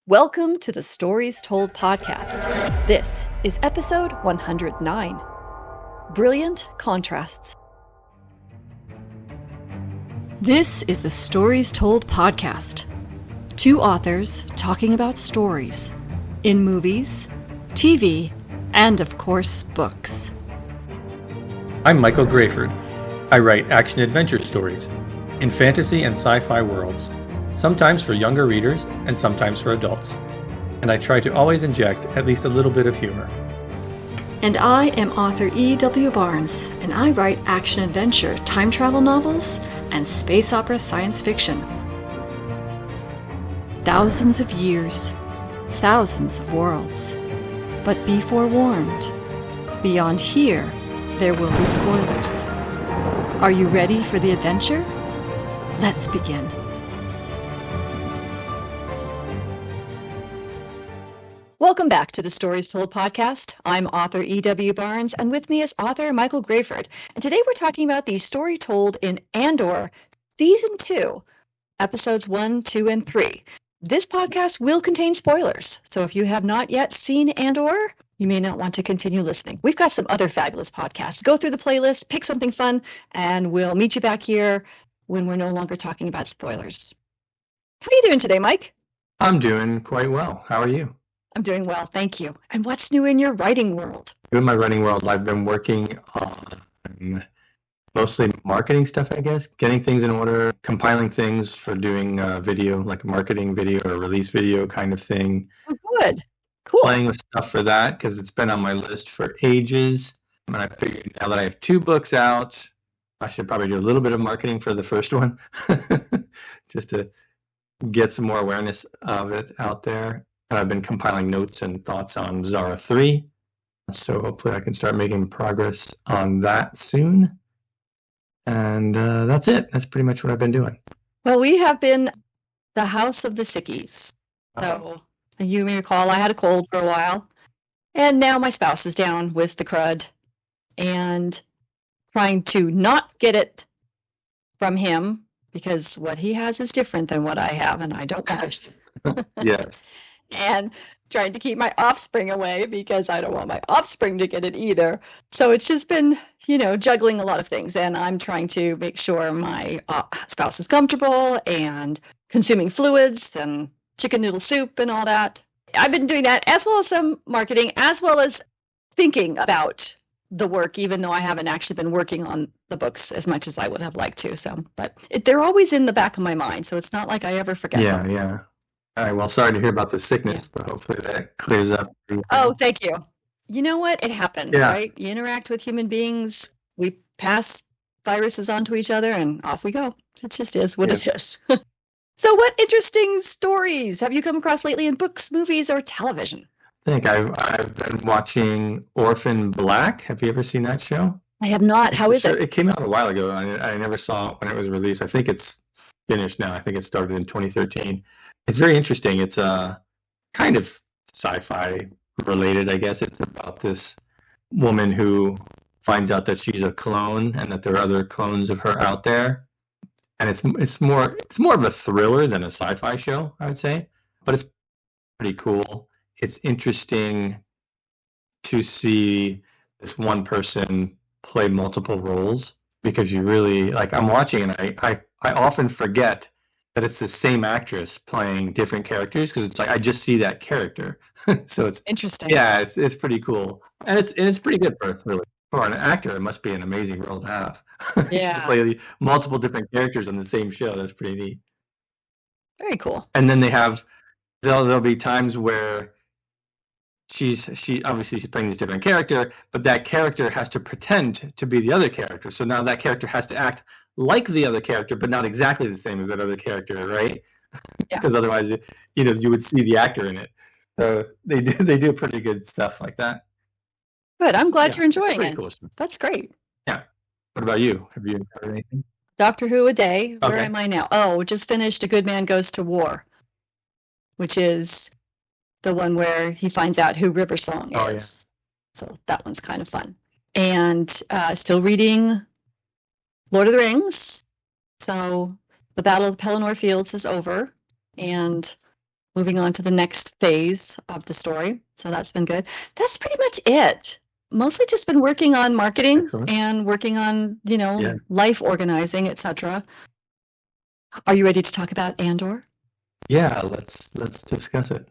Welcome to the Stories Told podcast. This is episode 109. Brilliant Contrasts. This is the Stories Told podcast. Two authors talking about stories in movies, TV, and of course, books. I'm Michael Grayford. I write action-adventure stories in fantasy and sci-fi worlds, sometimes for younger readers and sometimes for adults. And I try to always inject at least a little bit of humor. And I am author E.W. Barnes, and I write action-adventure, time travel novels, and space opera science fiction. Thousands of years, thousands of worlds. But be forewarned, beyond here, there will be spoilers. Are you ready for the adventure? Let's begin. Welcome back to the Stories Told podcast. I'm author E.W. Barnes, and with me is author Michael Grayford. And today we're talking about the story told in Andor, Season 2, Episodes 1, 2, and 3. This podcast will contain spoilers, so if you have not yet seen Andor, you may not want to continue listening. We've got some other fabulous podcasts. Go through the playlist, pick something fun, and we'll meet you back here when we're no longer talking about spoilers. How are you doing today, Mike? I'm doing quite well. How are you? I'm doing well, thank you. And what's new in your writing world? In my writing world, I've been working on mostly marketing stuff, I guess, getting things in order, compiling things for doing video, like a marketing video or release video kind of thing. Oh, good. Cool. Playing with stuff for that because it's been on my list for ages. And I figured now that I have 2 books out, I should probably do a little bit of marketing for the first one just to get some more awareness of it out there. And I've been compiling notes and thoughts on Zara 3. So hopefully I can start making progress on that soon. And that's it. That's pretty much what I've been doing. Well, we have been the house of the sickies. So you may recall I had a cold for a while. And now my spouse is down with the crud and trying to not get it from him because what he has is different than what I have and I don't want it. Yes. And trying to keep my offspring away because I don't want my offspring to get it either. So it's just been, juggling a lot of things. And I'm trying to make sure my spouse is comfortable and consuming fluids and chicken noodle soup and all that. I've been doing that as well as some marketing, as well as thinking about the work, even though I haven't actually been working on the books as much as I would have liked to. But they're always in the back of my mind. So it's not like I ever forget them. Yeah. All right, well, sorry to hear about the sickness, but hopefully that clears up. Oh, thank you. You know what? It happens, right? You interact with human beings, we pass viruses on to each other, and off we go. It just is what it is. So what interesting stories have you come across lately in books, movies, or television? I think I've been watching Orphan Black. Have you ever seen that show? I have not. How is it? It came out a while ago. I never saw it when it was released. I think it's finished now. I think it started in 2013. It's very interesting. It's kind of sci-fi related, I guess. It's about this woman who finds out that she's a clone and that there are other clones of her out there. And it's more of a thriller than a sci-fi show, I would say. But it's pretty cool. It's interesting to see this one person play multiple roles because you really I'm watching and I often forget that it's the same actress playing different characters because it's like I just see that character. So it's interesting. Yeah, it's pretty cool. And it's pretty good for a thriller. For an actor, it must be an amazing role to have. Yeah. To play multiple different characters on the same show. That's pretty neat. Very cool. And then there'll be times where she obviously she's playing this different character, but that character has to pretend to be the other character. So now that character has to act like the other character, but not exactly the same as that other character, right? Yeah. Because otherwise, you would see the actor in it. So they do pretty good stuff like that. Good. I'm glad you're enjoying it. Cool. That's great. Yeah. What about you? Have you heard anything? Doctor Who a day. Where Okay. am I now? Oh, just finished A Good Man Goes to War, which is the one where he finds out who River Song is. Yeah. So that one's kind of fun. And still reading Lord of the Rings. So the Battle of the Pelennor Fields is over. And moving on to the next phase of the story. So that's been good. That's pretty much it. Mostly just been working on marketing Excellent. and working on, Yeah. life organizing, etc. Are you ready to talk about Andor? Yeah, let's discuss it.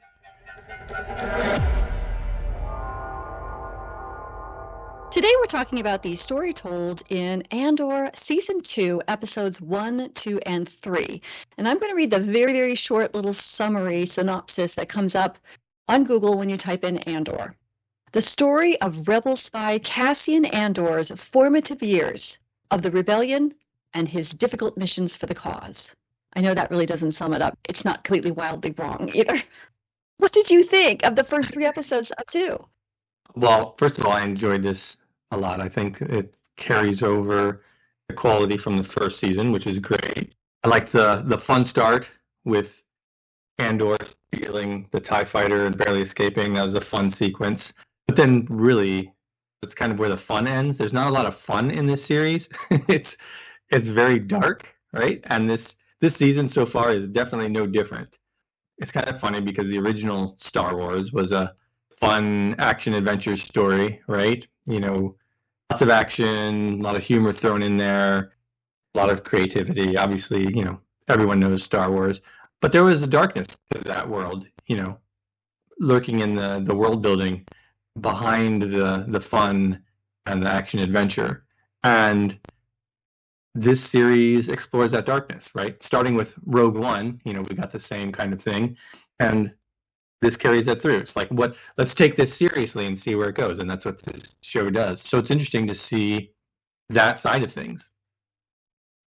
Today we're talking about the story told in Andor Season 2, Episodes 1, 2, and 3. And I'm going to read the very, very short little summary synopsis that comes up on Google when you type in Andor. The story of rebel spy Cassian Andor's formative years of the rebellion and his difficult missions for the cause. I know that really doesn't sum it up. It's not completely wildly wrong either. What did you think of the first 3 episodes of 2? Well, first of all, I enjoyed this a lot. I think it carries over the quality from the first season, which is great. I liked the fun start with Andor stealing the TIE fighter and barely escaping. That was a fun sequence. But then really that's kind of where the fun ends. There's not a lot of fun in this series. it's it's very dark, right? And this season so far is definitely no different. It's kind of funny because the original Star Wars was a fun action adventure story, right? Lots of action, a lot of humor thrown in there, a lot of creativity. Obviously, everyone knows Star Wars, but there was a darkness to that world, lurking in the world building behind the fun and the action adventure. And this series explores that darkness, right? Starting with Rogue One, we got the same kind of thing. And this carries that through. It's like, let's take this seriously and see where it goes. And that's what this show does. So it's interesting to see that side of things.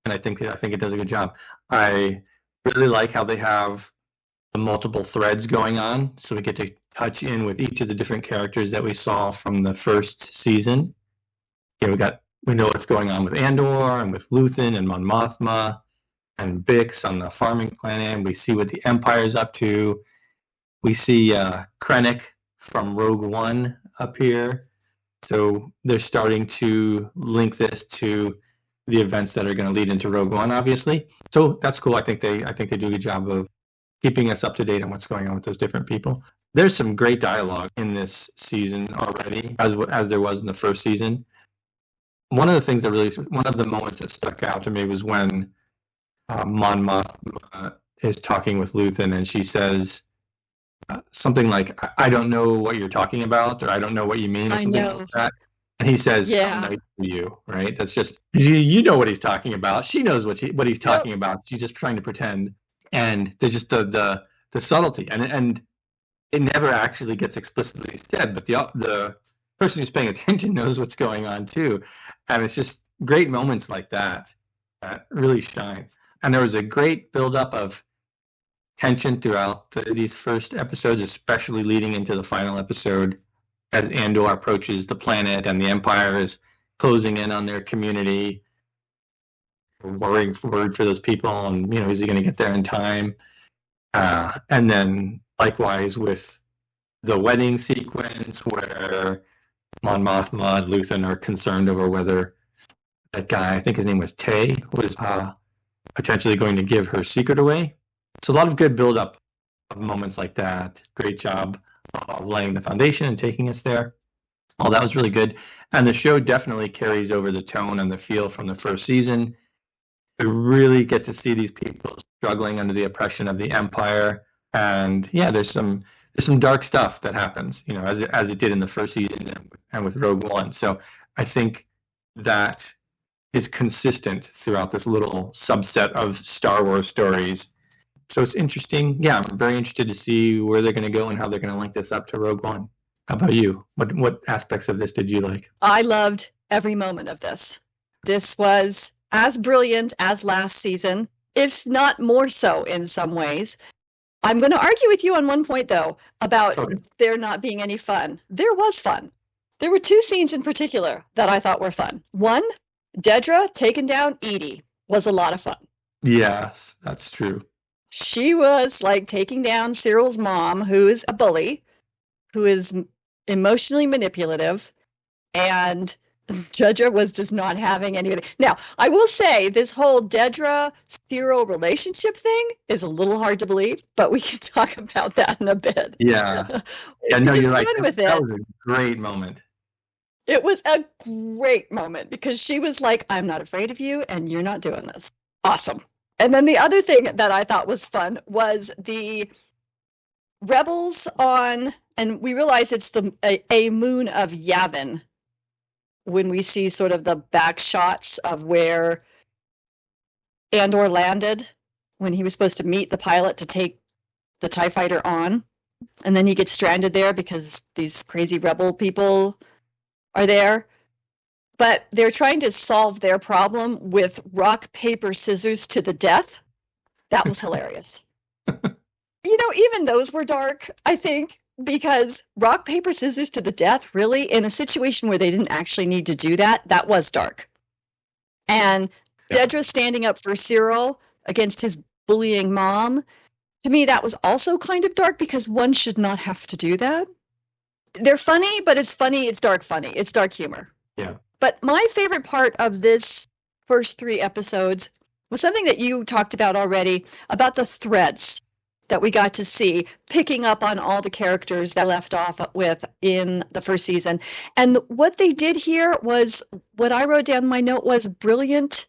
And I think it does a good job. I really like how they have the multiple threads going on. So we get to touch in with each of the different characters that we saw from the first season. We know what's going on with Andor and with Luthen and Mon Mothma and Bix on the farming planet. And we see what the Empire's up to. We see Krennic from Rogue One up here. So they're starting to link this to the events that are going to lead into Rogue One, obviously. So that's cool. I think they do a good job of keeping us up to date on what's going on with those different people. There's some great dialogue in this season already, as there was in the first season. One of the moments that stuck out to me was when Mon Mothma is talking with Luthen, and she says something like, "I don't know what you're talking about," or "I don't know what you mean," or something like that. And he says, "How nice of you," right? That's just you know what he's talking about. She knows what he's talking about. She's just trying to pretend, and there's just the subtlety, and it never actually gets explicitly said, but the person who's paying attention knows what's going on too. And it's just great moments like that really shine. And there was a great buildup of tension throughout these first episodes, especially leading into the final episode as Andor approaches the planet and the Empire is closing in on their community, worrying for those people, and is he going to get there in time? And then likewise with the wedding sequence where Mon Mothma and Luthen are concerned over whether that guy, I think his name was Tay, was potentially going to give her secret away. So a lot of good build-up of moments like that. Great job of laying the foundation and taking us there. All that was really good. And the show definitely carries over the tone and the feel from the first season. We really get to see these people struggling under the oppression of the Empire. And yeah, there's some dark stuff that happens, as it did in the first season and with Rogue One. So I think that is consistent throughout this little subset of Star Wars stories. So it's interesting. Yeah, I'm very interested to see where they're going to go and how they're going to link this up to Rogue One. How about you? What aspects of this did you like? I loved every moment of this. This was as brilliant as last season, if not more so in some ways. I'm going to argue with you on one point, though, about there not being any fun. There was fun. There were 2 scenes in particular that I thought were fun. One, Dedra taking down Edie was a lot of fun. Yes, that's true. She was like taking down Cyril's mom, who is a bully, who is emotionally manipulative, and Dedra was just not having anything. Now, I will say this whole Dedra Cyril relationship thing is a little hard to believe, but we can talk about that in a bit. Yeah. Yeah, We no, you're just right. run with That it. was a great moment. It was a great moment because she was like, I'm not afraid of you and you're not doing this. Awesome. And then the other thing that I thought was fun was the rebels on, and we realize it's a moon of Yavin when we see sort of the back shots of where Andor landed when he was supposed to meet the pilot to take the TIE fighter on. And then he gets stranded there because these crazy rebel people are there. But they're trying to solve their problem with rock, paper, scissors to the death. That was hilarious. Even those were dark, I think, because rock, paper, scissors to the death, really, in a situation where they didn't actually need to do that, that was dark. And Dedra standing up for Cyril against his bullying mom, to me, that was also kind of dark because one should not have to do that. They're funny, but it's funny. It's dark funny. It's dark humor. Yeah. But my favorite part of this first 3 episodes was something that you talked about already, about the threads that we got to see, picking up on all the characters that left off with in the first season. And what they did here was, what I wrote down in my note was brilliant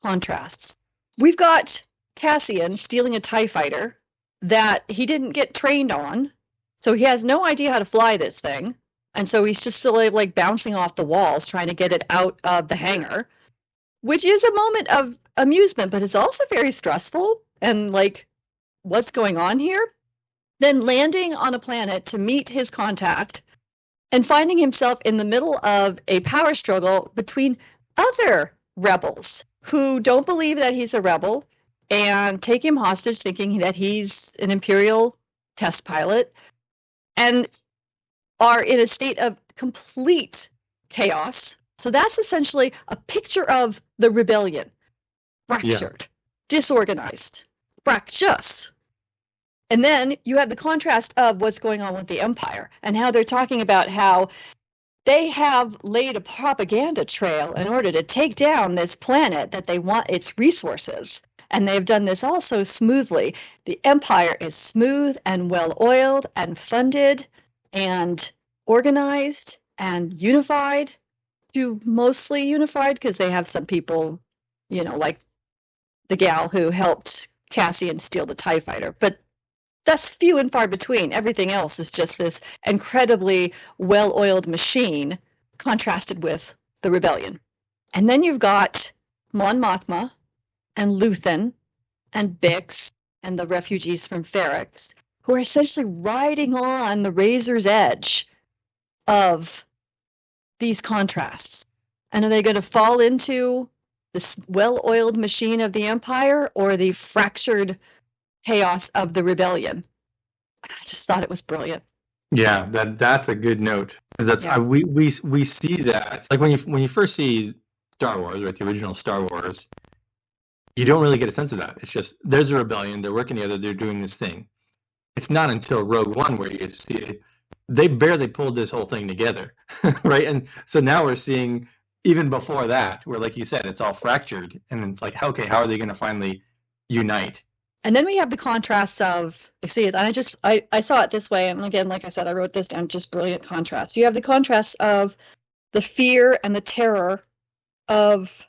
contrasts. We've got Cassian stealing a TIE fighter that he didn't get trained on, so he has no idea how to fly this thing. And so he's just still like bouncing off the walls, trying to get it out of the hangar, which is a moment of amusement, but it's also very stressful and like, what's going on here? Then landing on a planet to meet his contact and finding himself in the middle of a power struggle between other rebels who don't believe that he's a rebel and take him hostage, thinking that he's an Imperial test pilot, and are in a state of complete chaos. So that's essentially a picture of the rebellion. Fractured, disorganized, fractious. And then you have the contrast of what's going on with the Empire and how they're talking about how they have laid a propaganda trail in order to take down this planet that they want its resources. And they've done this all so smoothly. The Empire is smooth and well-oiled and funded and organized and unified, to mostly unified, because they have some people, like the gal who helped Cassian steal the TIE fighter. But that's few and far between. Everything else is just this incredibly well-oiled machine contrasted with the rebellion. And then you've got Mon Mothma and Luthen and Bix and the refugees from Ferrix, who are essentially riding on the razor's edge of these contrasts. And are they going to fall into this well-oiled machine of the Empire or the fractured chaos of the rebellion? I just thought it was brilliant. Yeah, that's a good note, because that's we see that, like when you first see Star Wars, right, the original Star Wars, you don't really get a sense of that. It's just there's a rebellion, they're working together, they're doing this thing. It's not until Rogue One where you see they barely pulled this whole thing together, right? And so now we're seeing, even before that, where, like you said, it's all fractured, and it's like, okay, how are they going to finally unite? And then we have the contrasts of, see it, I saw it this way, and again, like I said, I wrote this down, just brilliant contrast. You have the contrasts of the fear and the terror of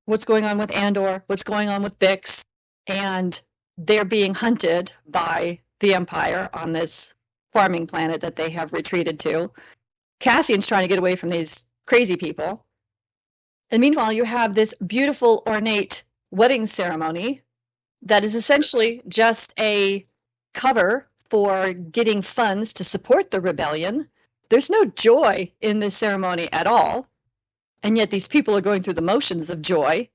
what's going on with Andor, what's going on with Bix, and they're being hunted by the Empire on this farming planet that they have retreated to. Cassian's trying to get away from these crazy people. And meanwhile, you have this beautiful, ornate wedding ceremony that is essentially just a cover for getting funds to support the rebellion. There's no joy in this ceremony at all. And yet these people are going through the motions of joy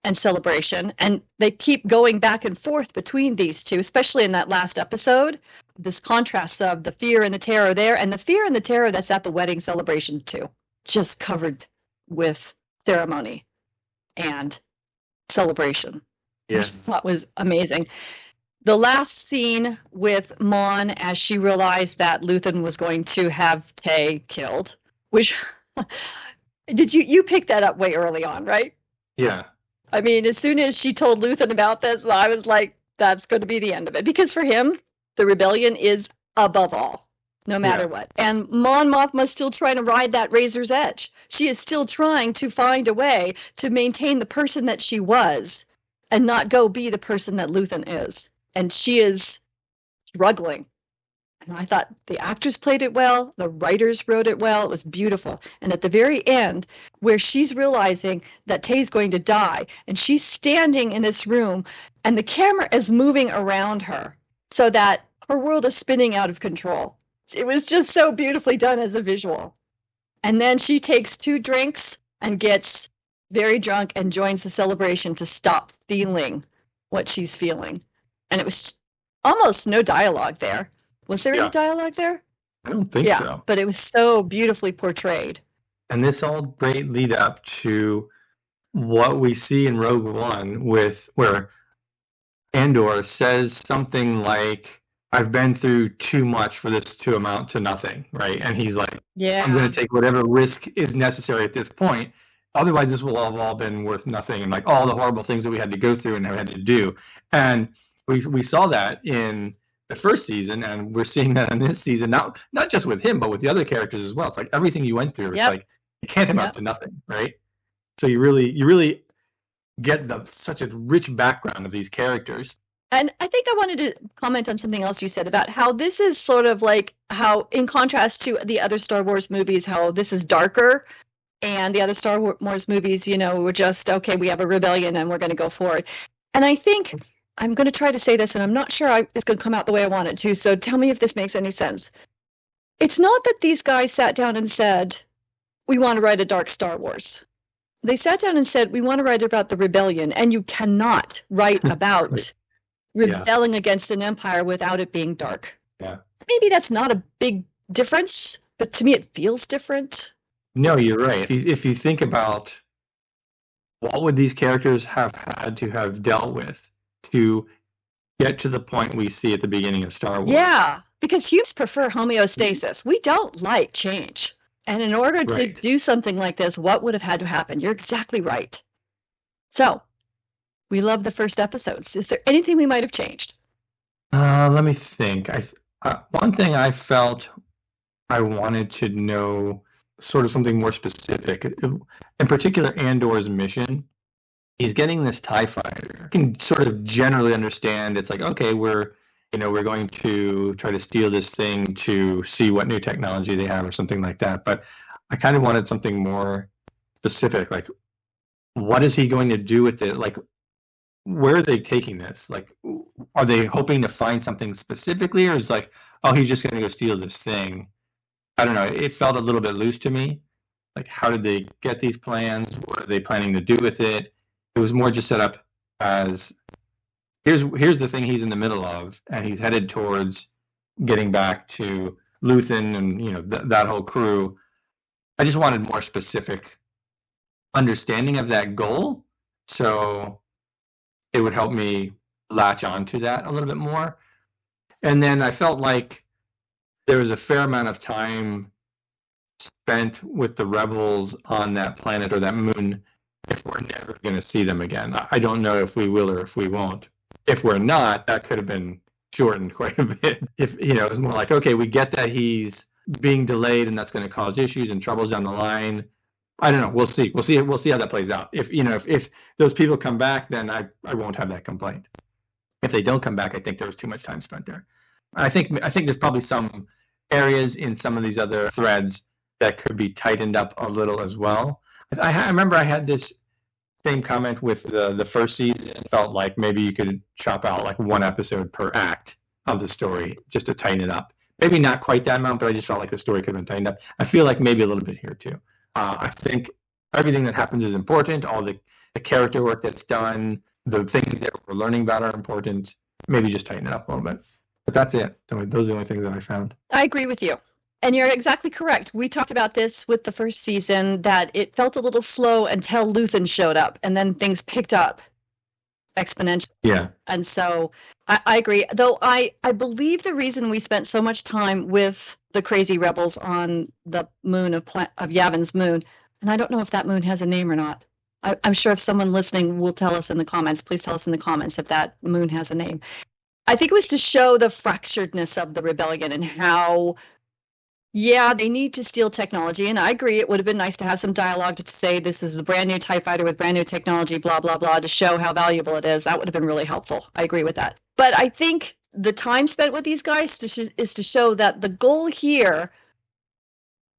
and celebration. And they keep going back and forth between these two, especially in that last episode. This contrast of the fear and the terror there, and the fear and the terror that's at the wedding celebration too. Just covered with ceremony and celebration. Yeah. Which I thought was amazing. The last scene with Mon as she realized that Luthen was going to have Tay killed, which Did you pick that up way early on, right? Yeah. I mean, as soon as she told Luthen about this, I was like, that's going to be the end of it. Because for him, the rebellion is above all, no matter Yeah. what. And Mon Mothma's still trying to ride that razor's edge. She is still trying to find a way to maintain the person that she was and not go be the person that Luthen is. And she is struggling. And I thought the actors played it well, the writers wrote it well, it was beautiful. And at the very end, where she's realizing that Tay's going to die, and she's standing in this room, and the camera is moving around her so that her world is spinning out of control. It was just so beautifully done as a visual. And then she takes 2 drinks and gets very drunk and joins the celebration to stop feeling what she's feeling. And it was almost no dialogue there. Was there any dialogue there? I don't think so. But it was so beautifully portrayed. And this all great lead up to what we see in Rogue One with where Andor says something like, I've been through too much for this to amount to nothing, right? And he's like, I'm going to take whatever risk is necessary at this point. Otherwise, this will have all been worth nothing. And like all the horrible things that we had to go through and had to do. And we saw that in the first season, and we're seeing that in this season, not just with him, but with the other characters as well. It's like everything you went through, it's like it can't amount to nothing, right? So you really get such a rich background of these characters. And I think I wanted to comment on something else you said about how this is sort of like how, in contrast to the other Star Wars movies, how this is darker, and the other Star Wars movies, were just, okay, we have a rebellion and we're going to go forward. And I think I'm going to try to say this, and I'm not sure it's going to come out the way I want it to, so tell me if this makes any sense. It's not that these guys sat down and said, we want to write a dark Star Wars. They sat down and said, we want to write about the rebellion, and you cannot write about rebelling against an empire without it being dark. Yeah. Maybe that's not a big difference, but to me it feels different. No, you're right. If you think about what would these characters have had to have dealt with to get to the point we see at the beginning of Star Wars. Yeah, because humans prefer homeostasis. We don't like change. And in order to do something like this, what would have had to happen? You're exactly right. So, we love the first episodes. Is there anything we might have changed? Let me think. One thing I felt I wanted to know, sort of something more specific, in particular Andor's mission. He's getting this TIE fighter. I can sort of generally understand it's like, okay, we're going to try to steal this thing to see what new technology they have or something like that. But I kind of wanted something more specific, like what is he going to do with it? Like, where are they taking this? Like, are they hoping to find something specifically, or is like, oh, he's just going to go steal this thing? I don't know. It felt a little bit loose to me. Like, how did they get these plans? What are they planning to do with it? It was more just set up as here's the thing he's in the middle of, and he's headed towards getting back to Luthen and that whole crew. I just wanted more specific understanding of that goal, so it would help me latch onto that a little bit more. And then I felt like there was a fair amount of time spent with the rebels on that planet or that moon if we're never going to see them again. I don't know if we will or if we won't. If we're not, that could have been shortened quite a bit. If it was more like, okay, we get that he's being delayed and that's going to cause issues and troubles down the line. I don't know. We'll see. We'll see how that plays out. If those people come back, then I won't have that complaint. If they don't come back, I think there was too much time spent there. I think there's probably some areas in some of these other threads that could be tightened up a little as well. I remember I had this same comment with the first season. It felt like maybe you could chop out like one episode per act of the story just to tighten it up. Maybe not quite that amount, but I just felt like the story could have been tightened up. I feel like maybe a little bit here too. I think everything that happens is important. All the character work that's done, the things that we're learning about are important. Maybe just tighten it up a little bit. But that's it. So those are the only things that I found. I agree with you. And you're exactly correct. We talked about this with the first season, that it felt a little slow until Luthen showed up, and then things picked up exponentially. Yeah. And so I agree. Though I believe the reason we spent so much time with the crazy rebels on the moon of Yavin's moon. And I don't know if that moon has a name or not. I'm sure if someone listening will tell us in the comments, please tell us in the comments if that moon has a name. I think it was to show the fracturedness of the rebellion and how, yeah, they need to steal technology. And I agree, it would have been nice to have some dialogue to say this is the brand new TIE fighter with brand new technology, blah, blah, blah, to show how valuable it is. That would have been really helpful. I agree with that. But I think the time spent with these guys is to show that the goal here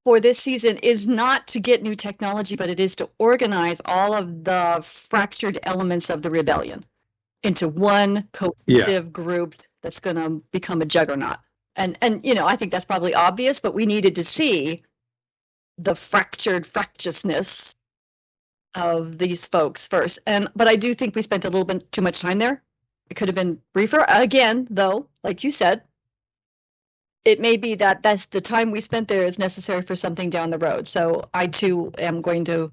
for this season is not to get new technology, but it is to organize all of the fractured elements of the rebellion into one cohesive group that's going to become a juggernaut. And I think that's probably obvious, but we needed to see the fractiousness of these folks first. But I do think we spent a little bit too much time there. It could have been briefer. Again, though, like you said, it may be that that's the time we spent there is necessary for something down the road. So I too am going to,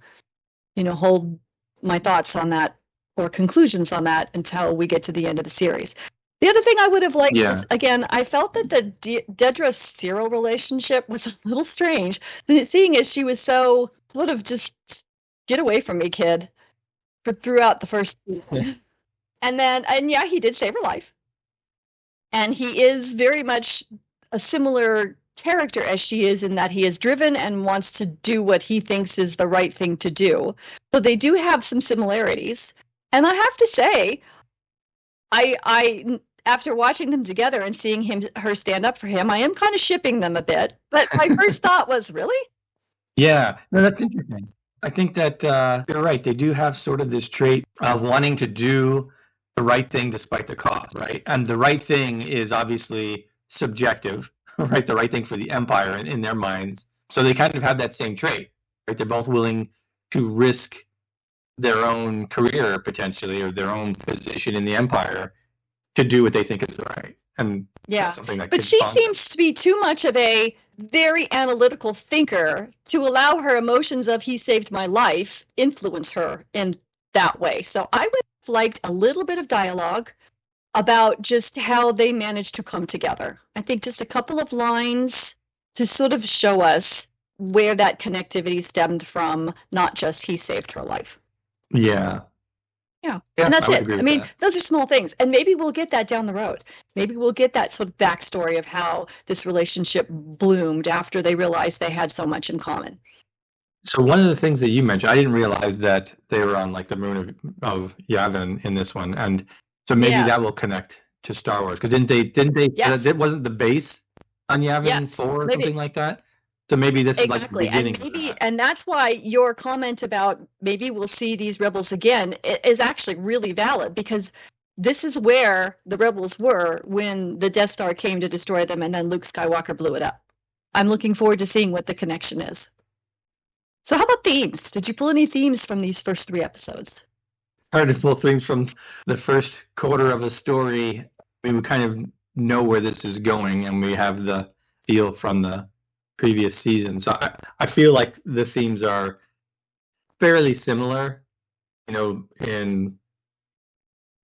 hold my thoughts on that or conclusions on that until we get to the end of the series. The other thing I would have liked was, again, I felt that the Dedra-Cyril relationship was a little strange. Seeing as she was so sort of just, get away from me, kid, throughout the first season. And yeah, he did save her life. And he is very much a similar character as she is in that he is driven and wants to do what he thinks is the right thing to do. So they do have some similarities. And I have to say, I after watching them together and seeing her stand up for him, I am kind of shipping them a bit. But my first thought was, really? Yeah, no, that's interesting. I think that you're right. They do have sort of this trait of wanting to do the right thing despite the cost, right? And the right thing is obviously subjective, right? The right thing for the Empire in their minds. So they kind of have that same trait, right? They're both willing to risk their own career potentially or their own position in the Empire to do what they think is right. And that's something that. But she seems to be too much of a very analytical thinker to allow her emotions of he saved my life influence her in that way. So I would have liked a little bit of dialogue about just how they managed to come together. I think just a couple of lines to sort of show us where that connectivity stemmed from, not just he saved her life. Yeah. Yeah, and that's it. I mean, those are small things. And maybe we'll get that down the road. Maybe we'll get that sort of backstory of how this relationship bloomed after they realized they had so much in common. So one of the things that you mentioned, I didn't realize that they were on like the moon of Yavin in this one. And so maybe that will connect to Star Wars. Because didn't they, it wasn't the base on Yavin 4 or something like that? So maybe this is like the beginning. And that's why your comment about maybe we'll see these rebels again is actually really valid, because this is where the rebels were when the Death Star came to destroy them and then Luke Skywalker blew it up. I'm looking forward to seeing what the connection is. So how about themes? Did you pull any themes from these first 3 episodes? Hard to pull themes from the first quarter of a story. I mean, we kind of know where this is going and we have the feel from the previous season. So I feel like the themes are fairly similar, in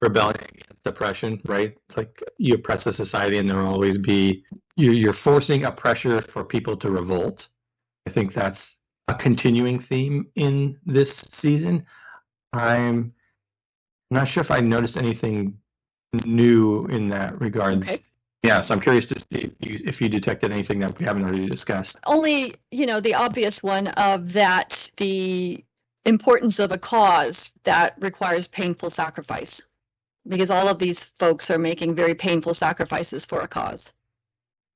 rebellion against oppression, right? It's like you oppress a society and there'll always be, you're forcing a pressure for people to revolt. I think that's a continuing theme in this season. I'm not sure if I noticed anything new in that regards. Okay. Yeah, so I'm curious to see if you detected anything that we haven't already discussed. Only, the obvious one of that, the importance of a cause that requires painful sacrifice. Because all of these folks are making very painful sacrifices for a cause.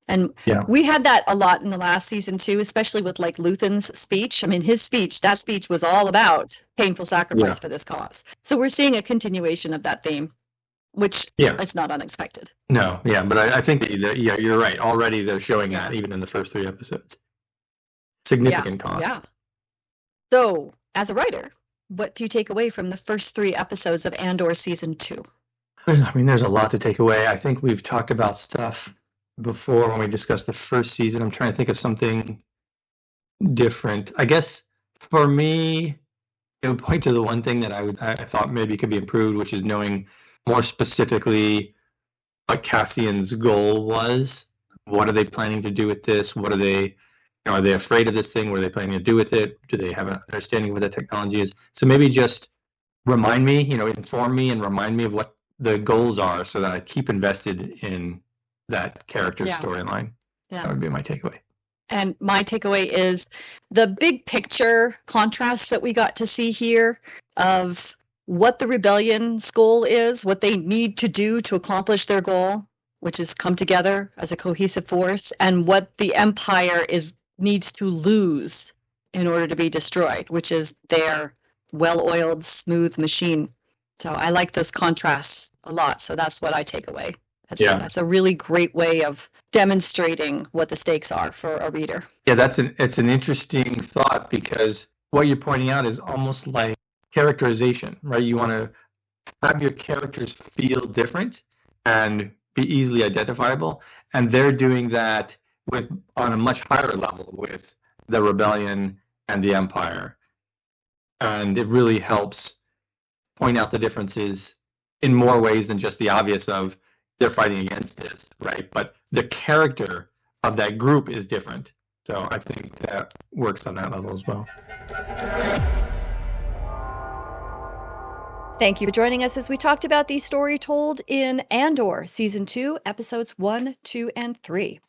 And we had that a lot in the last season too, especially with like Luthen's speech. I mean, that speech was all about painful sacrifice for this cause. So we're seeing a continuation of that theme, which is not unexpected. No, but I think that you're right. Already they're showing that even in the first 3 episodes. Significant cost. Yeah. So, as a writer, what do you take away from the first 3 episodes of Andor season 2? I mean, there's a lot to take away. I think we've talked about stuff before when we discussed the first season. I'm trying to think of something different. I guess for me, it would point to the one thing that I thought maybe could be improved, which is knowing more specifically what Cassian's goal was. What are they planning to do with this? What are they, are they afraid of this thing? What are they planning to do with it? Do they have an understanding of what the technology is? So maybe just remind me, inform me and remind me of what the goals are so that I keep invested in that character's storyline. Yeah. That would be my takeaway. And my takeaway is the big picture contrast that we got to see here of what the rebellion's goal is, what they need to do to accomplish their goal, which is come together as a cohesive force, and what the Empire needs to lose in order to be destroyed, which is their well-oiled, smooth machine. So I like those contrasts a lot. So that's what I take away. That's a really great way of demonstrating what the stakes are for a reader. Yeah, it's an interesting thought, because what you're pointing out is almost like characterization, right? You want to have your characters feel different and be easily identifiable, and they're doing that on a much higher level with the rebellion and the Empire, and it really helps point out the differences in more ways than just the obvious of they're fighting against this, right? But the character of that group is different. So I think that works on that level as well. Thank you for joining us as we talked about the story told in Andor, Season 2, Episodes 1, 2, and 3.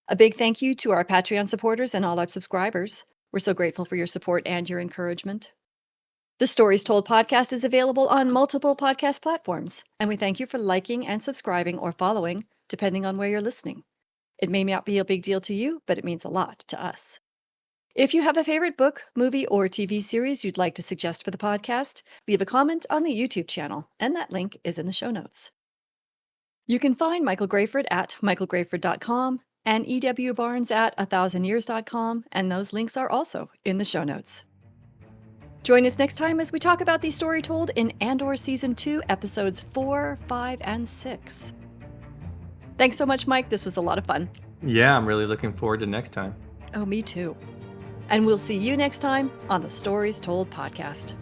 A big thank you to our Patreon supporters and all our subscribers. We're so grateful for your support and your encouragement. The Stories Told podcast is available on multiple podcast platforms, and we thank you for liking and subscribing or following, depending on where you're listening. It may not be a big deal to you, but it means a lot to us. If you have a favorite book, movie, or TV series you'd like to suggest for the podcast, leave a comment on the YouTube channel, and that link is in the show notes. You can find Michael Grayford at michaelgrayford.com and E.W. Barnes at 1000years.com, and those links are also in the show notes. Join us next time as we talk about the story told in Andor Season 2, Episodes 4, 5, and 6. Thanks so much, Mike. This was a lot of fun. Yeah, I'm really looking forward to next time. Oh, me too. And we'll see you next time on the Stories Told podcast.